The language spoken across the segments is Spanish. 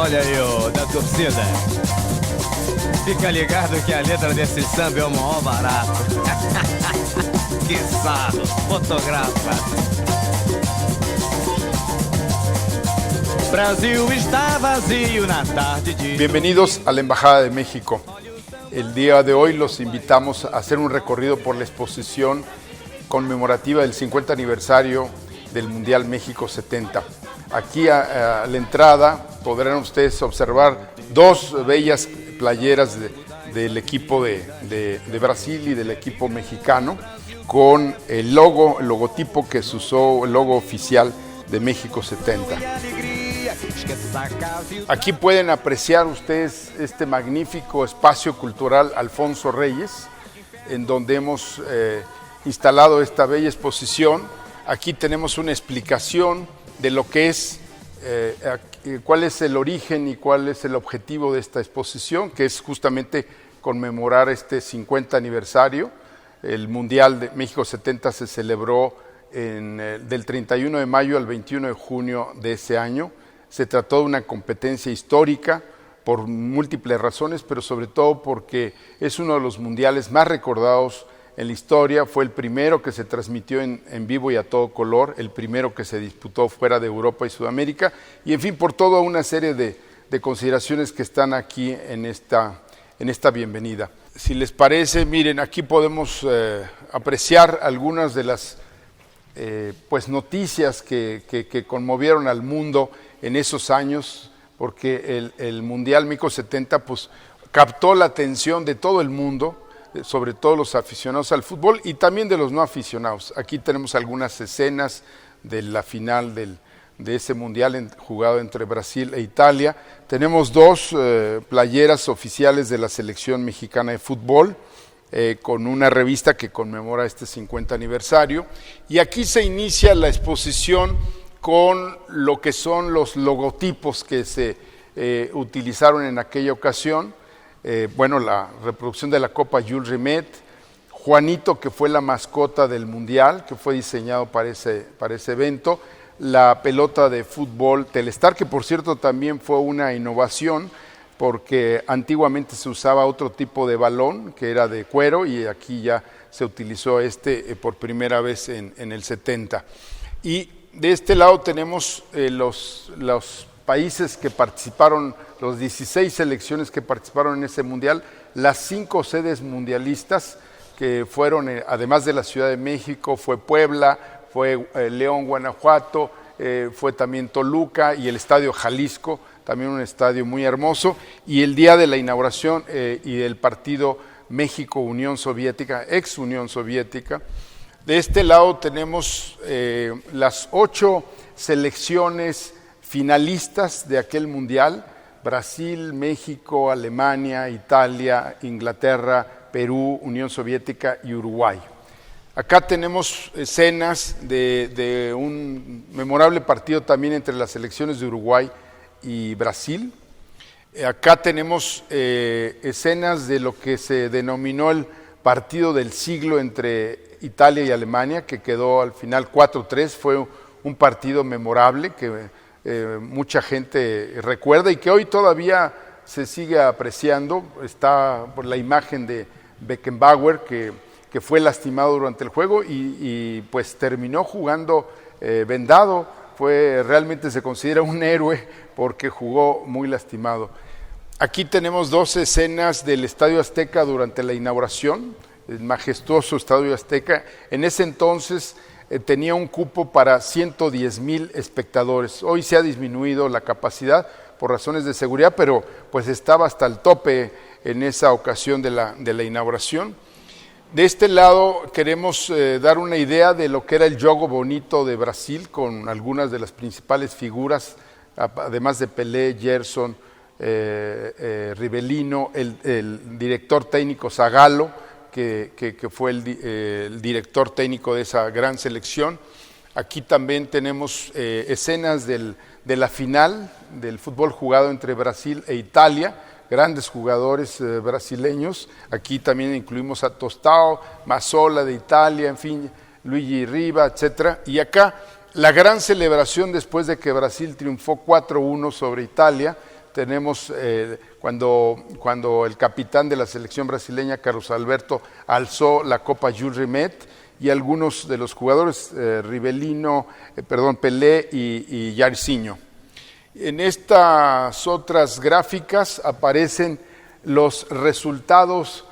Olha aí, ô, da torcida. Fica ligado que a letra desse samba é o maior barato. Que sarro, fotografa. Brasil está vazio na tarde de... Bienvenidos a la Embajada de México. El día de hoy los invitamos a hacer un recorrido por la exposición conmemorativa del 50 aniversario del Mundial México 70. Aquí a la entrada podrán ustedes observar dos bellas playeras del equipo de Brasil y del equipo mexicano con el logotipo que se usó, el logo oficial de México 70. Aquí pueden apreciar ustedes este magnífico espacio cultural Alfonso Reyes, en donde hemos instalado esta bella exposición. Aquí tenemos una explicación de lo que es, cuál es el origen y cuál es el objetivo de esta exposición, que es justamente conmemorar este 50 aniversario. El Mundial de México 70 se celebró del 31 de mayo al 21 de junio de ese año. Se trató de una competencia histórica por múltiples razones, pero sobre todo porque es uno de los mundiales más recordados en la historia. Fue el primero que se transmitió en vivo y a todo color, el primero que se disputó fuera de Europa y Sudamérica, y en fin, por toda una serie de consideraciones que están aquí en esta bienvenida. Si les parece, miren, aquí podemos apreciar algunas de las noticias que conmovieron al mundo en esos años, porque el Mundial México 70 pues, captó la atención de todo el mundo, sobre todo los aficionados al fútbol y también de los no aficionados. Aquí tenemos algunas escenas de la final de ese Mundial jugado entre Brasil e Italia. Tenemos dos playeras oficiales de la selección mexicana de fútbol, con una revista que conmemora este 50 aniversario. Y aquí se inicia la exposición con lo que son los logotipos que se utilizaron en aquella ocasión. La reproducción de la Copa Jules Rimet, Juanito, que fue la mascota del Mundial, que fue diseñado para ese evento, la pelota de fútbol Telestar, que por cierto también fue una innovación, porque antiguamente se usaba otro tipo de balón, que era de cuero, y aquí ya se utilizó por primera vez en el 70. Y de este lado tenemos los países que participaron, los 16 selecciones que participaron en ese mundial, las 5 sedes mundialistas que fueron, además de la Ciudad de México, fue Puebla, fue León, Guanajuato, fue también Toluca y el Estadio Jalisco, también un estadio muy hermoso, y el día de la inauguración y del partido México-Unión Soviética, ex-Unión Soviética. De este lado tenemos las 8 selecciones finalistas de aquel mundial: Brasil, México, Alemania, Italia, Inglaterra, Perú, Unión Soviética y Uruguay. Acá tenemos escenas de un memorable partido también entre las selecciones de Uruguay y Brasil. Acá tenemos escenas de lo que se denominó el partido del siglo entre Italia y Alemania, que quedó al final 4-3. Fue un partido memorable que mucha gente recuerda y que hoy todavía se sigue apreciando. Está por la imagen de Beckenbauer, que fue lastimado durante el juego y pues terminó jugando vendado. Realmente se considera un héroe porque jugó muy lastimado. Aquí tenemos 2 escenas del Estadio Azteca durante la inauguración, el majestuoso Estadio Azteca. En ese entonces tenía un cupo para 110,000 espectadores. Hoy se ha disminuido la capacidad por razones de seguridad, pero pues estaba hasta el tope en esa ocasión de la inauguración. De este lado queremos dar una idea de lo que era el Jogo Bonito de Brasil, con algunas de las principales figuras, además de Pelé, Gerson, Rivellino, el director técnico Zagallo, que fue el director técnico de esa gran selección. Aquí también tenemos escenas de la final del fútbol jugado entre Brasil e Italia, grandes jugadores brasileños. Aquí también incluimos a Tostão, Mazzola de Italia, en fin, Luigi Riva, etc. Y acá la gran celebración después de que Brasil triunfó 4-1 sobre Italia. tenemos cuando el capitán de la selección brasileña, Carlos Alberto, alzó la Copa Jules Rimet, y algunos de los jugadores, Pelé y Jairzinho. En estas otras gráficas aparecen los resultados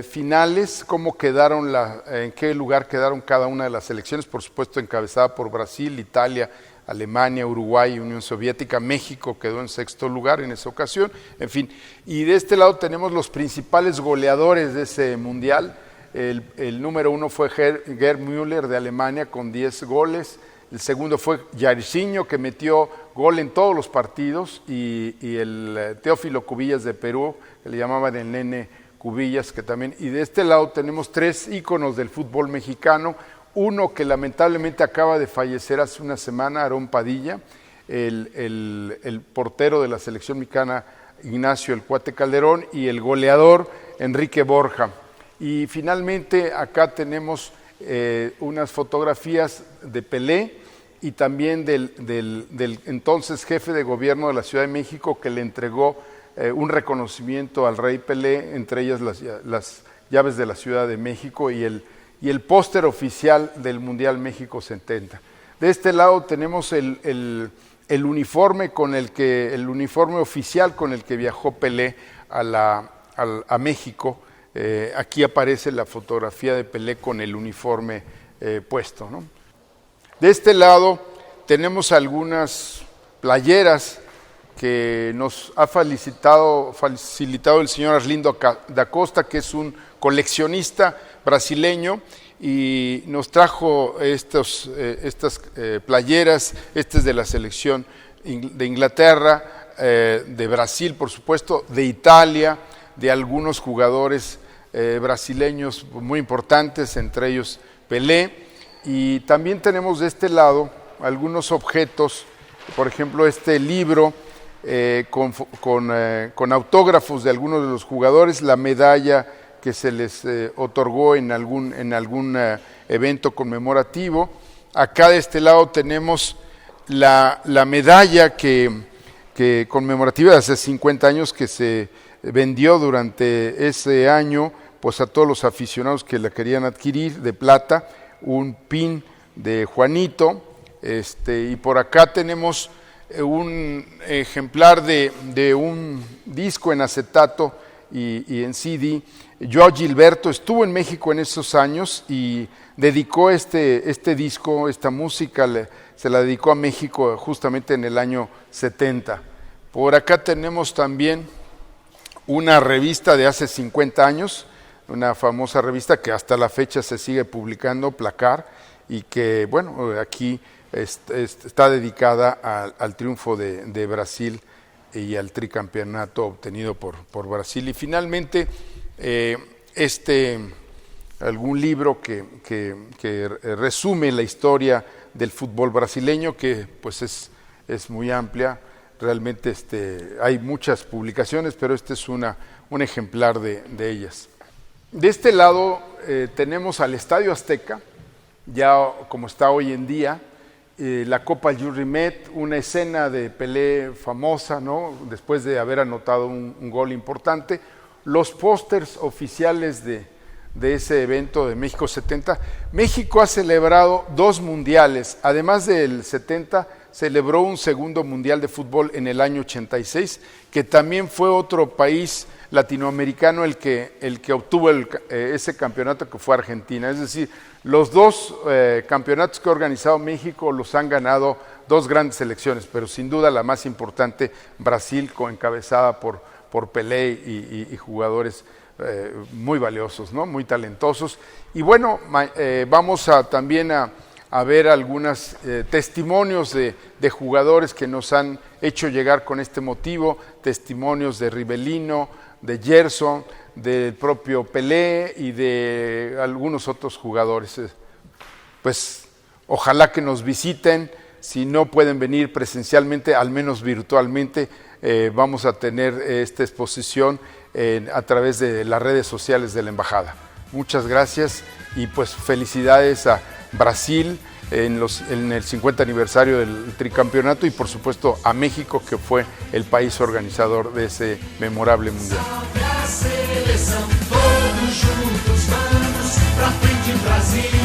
finales, cómo quedaron, en qué lugar quedaron cada una de las selecciones, por supuesto encabezada por Brasil, Italia, Alemania, Uruguay, Unión Soviética. México quedó en sexto lugar en esa ocasión, en fin. Y de este lado tenemos los principales goleadores de ese mundial. El número 1 fue Gerd Müller de Alemania con 10 goles. El segundo fue Jairzinho, que metió gol en todos los partidos, y el Teófilo Cubillas de Perú, que le llamaban el Nene Cubillas, que también. Y de este lado tenemos 3 íconos del fútbol mexicano. Uno que lamentablemente acaba de fallecer hace una semana, Aarón Padilla, el portero de la selección mexicana, Ignacio El Cuate Calderón, y el goleador, Enrique Borja. Y finalmente acá tenemos unas fotografías de Pelé, y también del entonces jefe de gobierno de la Ciudad de México, que le entregó un reconocimiento al rey Pelé, entre ellas las llaves de la Ciudad de México y el póster oficial del Mundial México 70. De este lado tenemos el uniforme el uniforme oficial con el que viajó Pelé a México. Aquí aparece la fotografía de Pelé con el uniforme puesto, ¿no? De este lado tenemos algunas playeras que nos ha facilitado el señor Arlindo da Costa, que es un coleccionista brasileño, y nos trajo estas playeras. Esta es de la selección de Inglaterra, de Brasil, por supuesto, de Italia, de algunos jugadores brasileños muy importantes, entre ellos Pelé. Y también tenemos de este lado algunos objetos, por ejemplo este libro con autógrafos de algunos de los jugadores, la medalla que se les otorgó en algún evento conmemorativo. Acá de este lado tenemos la medalla que conmemorativa de hace 50 años, que se vendió durante ese año pues a todos los aficionados que la querían adquirir, de plata, un pin de Juanito, y por acá tenemos un ejemplar de un disco en acetato y en CD. Joao Gilberto estuvo en México en esos años y dedicó este disco, esta música, se la dedicó a México justamente en el año 70. Por acá tenemos también una revista de hace 50 años, una famosa revista que hasta la fecha se sigue publicando, Placar, y que, bueno, aquí está dedicada al triunfo de Brasil y al tricampeonato obtenido por Brasil. Y finalmente, algún libro que resume la historia del fútbol brasileño, que pues es muy amplia. Realmente hay muchas publicaciones, pero este es un ejemplar de ellas. De este lado tenemos al Estadio Azteca, ya como está hoy en día, la Copa Jules Rimet, una escena de Pelé famosa, ¿no? Después de haber anotado un gol importante. Los pósters oficiales de ese evento de México 70. México ha celebrado 2 mundiales, además del 70, celebró un segundo mundial de fútbol en el año 86, que también fue otro país latinoamericano el que obtuvo ese campeonato, que fue Argentina. Es decir, los 2 campeonatos que ha organizado México los han ganado 2 grandes selecciones, pero sin duda la más importante, Brasil, encabezada por Pelé y jugadores muy valiosos, ¿no? Muy talentosos. Y bueno, vamos también a ver algunos testimonios de jugadores que nos han hecho llegar con este motivo, testimonios de Rivelino, de Gerson, del propio Pelé y de algunos otros jugadores. Pues ojalá que nos visiten, si no pueden venir presencialmente, al menos virtualmente. Vamos a tener esta exposición a través de las redes sociales de la Embajada. Muchas gracias y pues felicidades a Brasil, en el 50 aniversario del tricampeonato y por supuesto a México, que fue el país organizador de ese memorable mundial. Todos juntos vamos pra frente, Brasil.